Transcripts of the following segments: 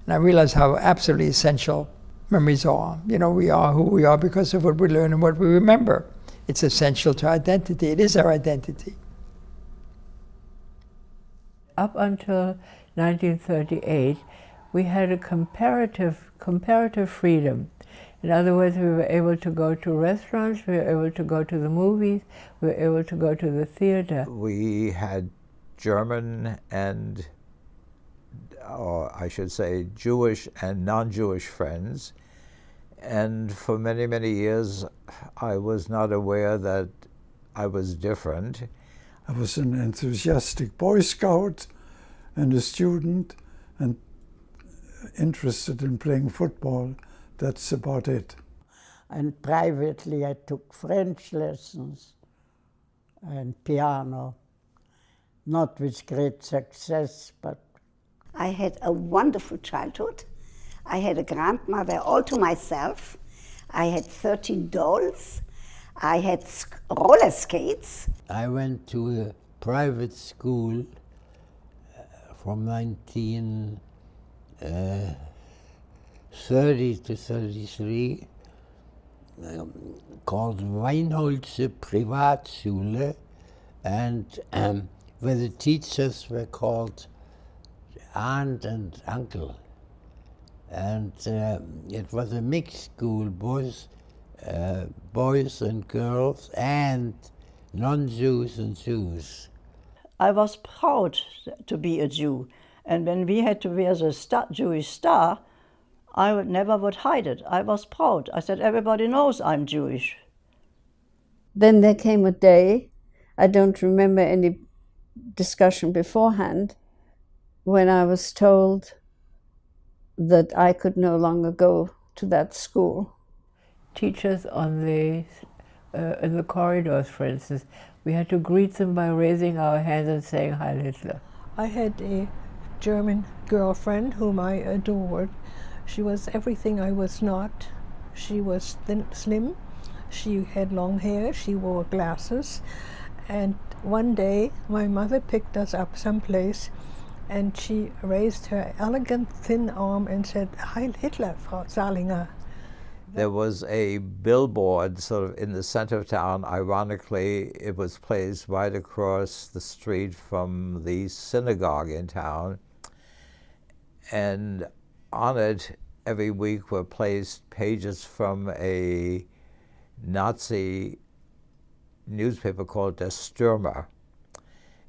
And I realized how absolutely essential memories are. You know, we are who we are because of what we learn and what we remember. It's essential to identity. It is our identity. Up until 1938, we had a comparative freedom. In other words, we were able to go to restaurants, we were able to go to the movies, we were able to go to the theater. We had German and, or I should say, Jewish and non-Jewish friends. And for many, many years, I was not aware that I was different. I was an enthusiastic Boy Scout and a student and interested in playing football. That's about it. And privately I took French lessons and piano, not with great success, but... I had a wonderful childhood. I had a grandmother all to myself. I had 13 dolls. I had roller skates. I went to a private school from 1930 to 33 called Weinholze Privatschule, and where the teachers were called aunt and uncle. And it was a mixed school, boys and girls, and non-Jews and Jews. I was proud to be a Jew, and when we had to wear the Jewish star, I never would hide it. I was proud. I said, everybody knows I'm Jewish. Then there came a day, I don't remember any discussion beforehand, when I was told that I could no longer go to that school. Teachers on in the corridors, for instance, we had to greet them by raising our hands and saying Heil Hitler. I had a German girlfriend whom I adored. She was everything I was not. She was slim, she had long hair, she wore glasses, and one day my mother picked us up someplace and she raised her elegant thin arm and said, Heil Hitler, Frau Salinger. There was a billboard sort of in the center of town. Ironically, it was placed right across the street from the synagogue in town. And on it, every week were placed pages from a Nazi newspaper called Der Stürmer.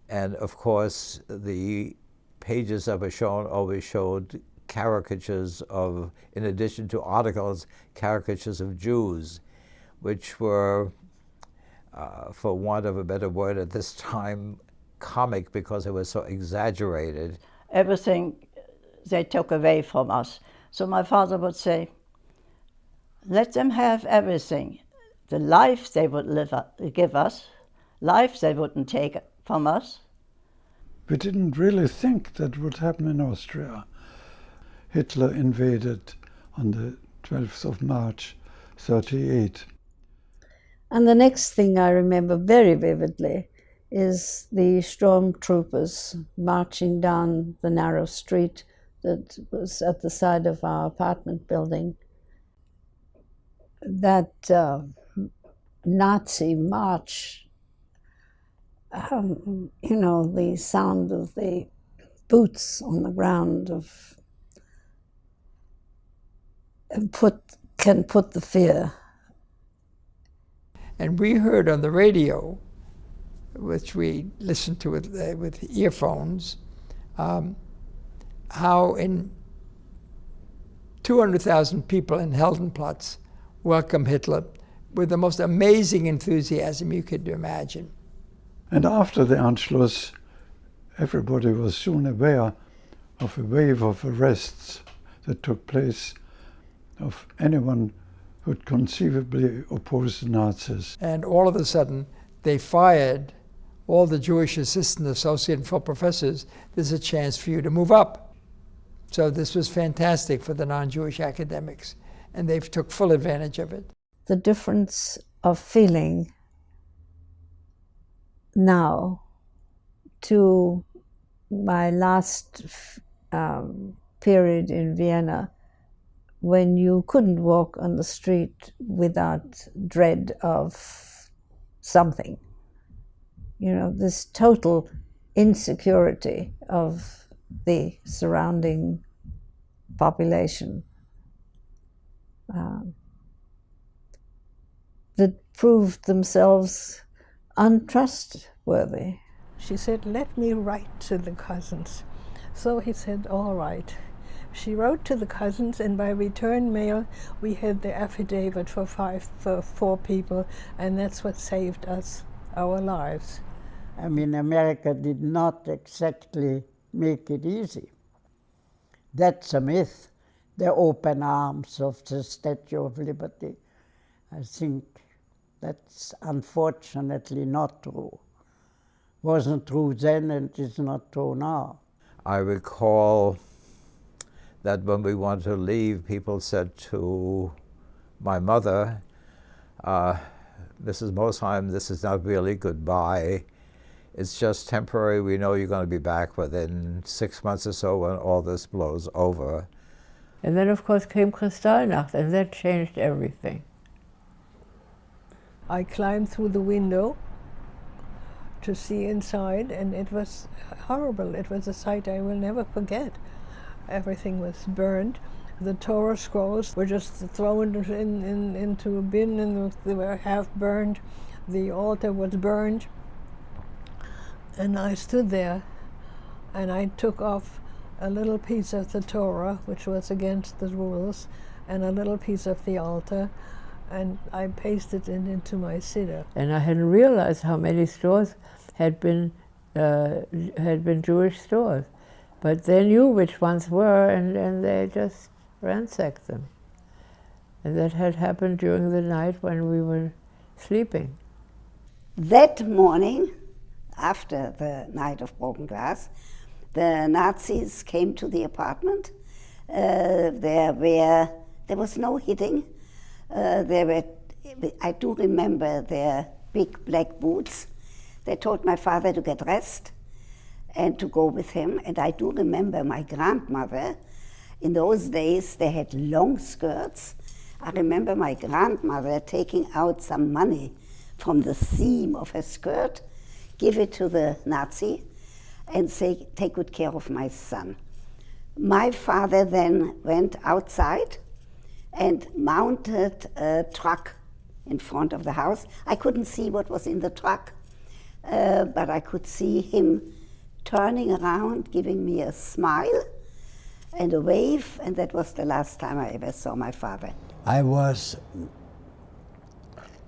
And of course, the pages that were shown always showed caricatures of, in addition to articles, caricatures of Jews, which were, for want of a better word at this time, comic because it was so exaggerated. Everything they took away from us. So my father would say, let them have everything. The life they would give us, life they wouldn't take from us. We didn't really think that would happen in Austria. Hitler invaded on the 12th of March, 1938. And the next thing I remember very vividly is the stormtroopers marching down the narrow street that was at the side of our apartment building. That Nazi march, you know, the sound of the boots on the ground can put the fear. And we heard on the radio, which we listened to with earphones, how in 200,000 people in Heldenplatz welcomed Hitler with the most amazing enthusiasm you could imagine. And after the Anschluss, everybody was soon aware of a wave of arrests that took place of anyone who would conceivably oppose the Nazis. And all of a sudden, they fired all the Jewish assistant, associate, and full professors. There's a chance for you to move up. So this was fantastic for the non-Jewish academics, and they took full advantage of it. The difference of feeling now to my last period in Vienna when you couldn't walk on the street without dread of something. You know, this total insecurity of the surrounding population that proved themselves untrustworthy. She said, let me write to the cousins. So he said, all right. She wrote to the cousins, and by return mail we had the affidavit for 4 people, and that's what saved us our lives. I mean, America did not exactly make it easy. That's a myth, the open arms of the Statue of Liberty. I think that's unfortunately not true. Wasn't true then, and is not true now. I recall that when we wanted to leave, people said to my mother, Mrs. Mosheim, this is not really goodbye. It's just temporary. We know you're going to be back within 6 months or so when all this blows over. And then, of course, came Kristallnacht, and that changed everything. I climbed through the window to see inside, and it was horrible. It was a sight I will never forget. Everything was burned. The Torah scrolls were just thrown into a bin, and they were half burned. The altar was burned. And I stood there, and I took off a little piece of the Torah, which was against the rules, and a little piece of the altar, and I pasted it into my siddur. And I hadn't realized how many stores had been Jewish stores. But they knew which ones were, and they just ransacked them. And that had happened during the night when we were sleeping. That morning, after the night of broken glass, the Nazis came to the apartment. There was no hitting. I do remember their big black boots. They told my father to get dressed and to go with him. And I do remember my grandmother. In those days, they had long skirts. I remember my grandmother taking out some money from the seam of her skirt, give it to the Nazi, and say, take good care of my son. My father then went outside and mounted a truck in front of the house. I couldn't see what was in the truck, but I could see him turning around, giving me a smile and a wave, and that was the last time I ever saw my father. I was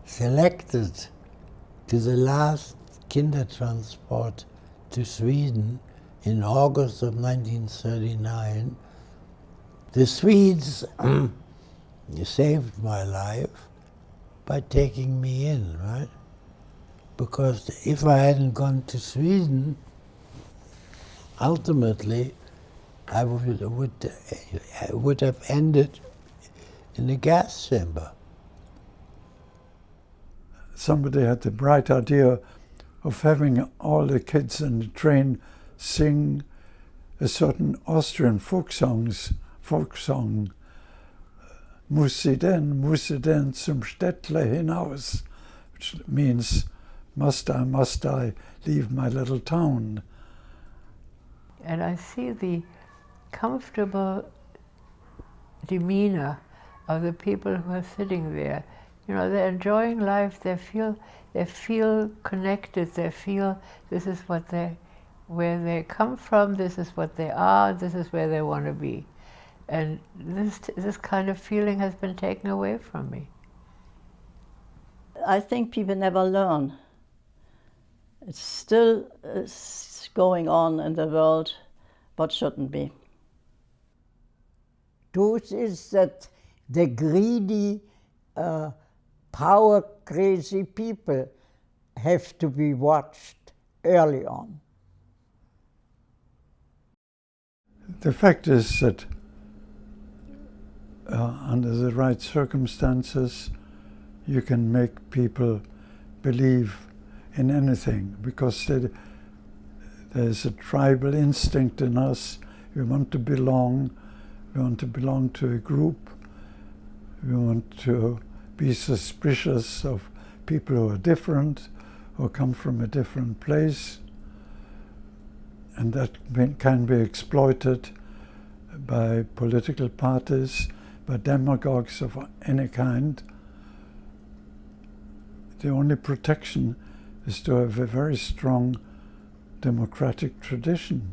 selected to the last Kindertransport to Sweden in August of 1939. The Swedes saved my life by taking me in, right? Because if I hadn't gone to Sweden, ultimately I would have ended in a gas chamber. Somebody had the bright idea of having all the kids in the train sing a certain Austrian folk song, Muss sie denn zum Städtle hinaus, which means, must I leave my little town? And I see the comfortable demeanor of the people who are sitting there. You know, they're enjoying life, they feel connected, they feel this is where they come from, this is what they are, this is where they want to be. And this kind of feeling has been taken away from me. I think people never learn. It's still going on in the world, but shouldn't be. Truth is that the greedy, power-crazy people have to be watched early on. The fact is that under the right circumstances, you can make people believe in anything, because there's a tribal instinct in us. We want to belong. We want to belong to a group. We want to be suspicious of people who are different, who come from a different place. And that can be exploited by political parties, by demagogues of any kind. The only protection is to have a very strong democratic tradition.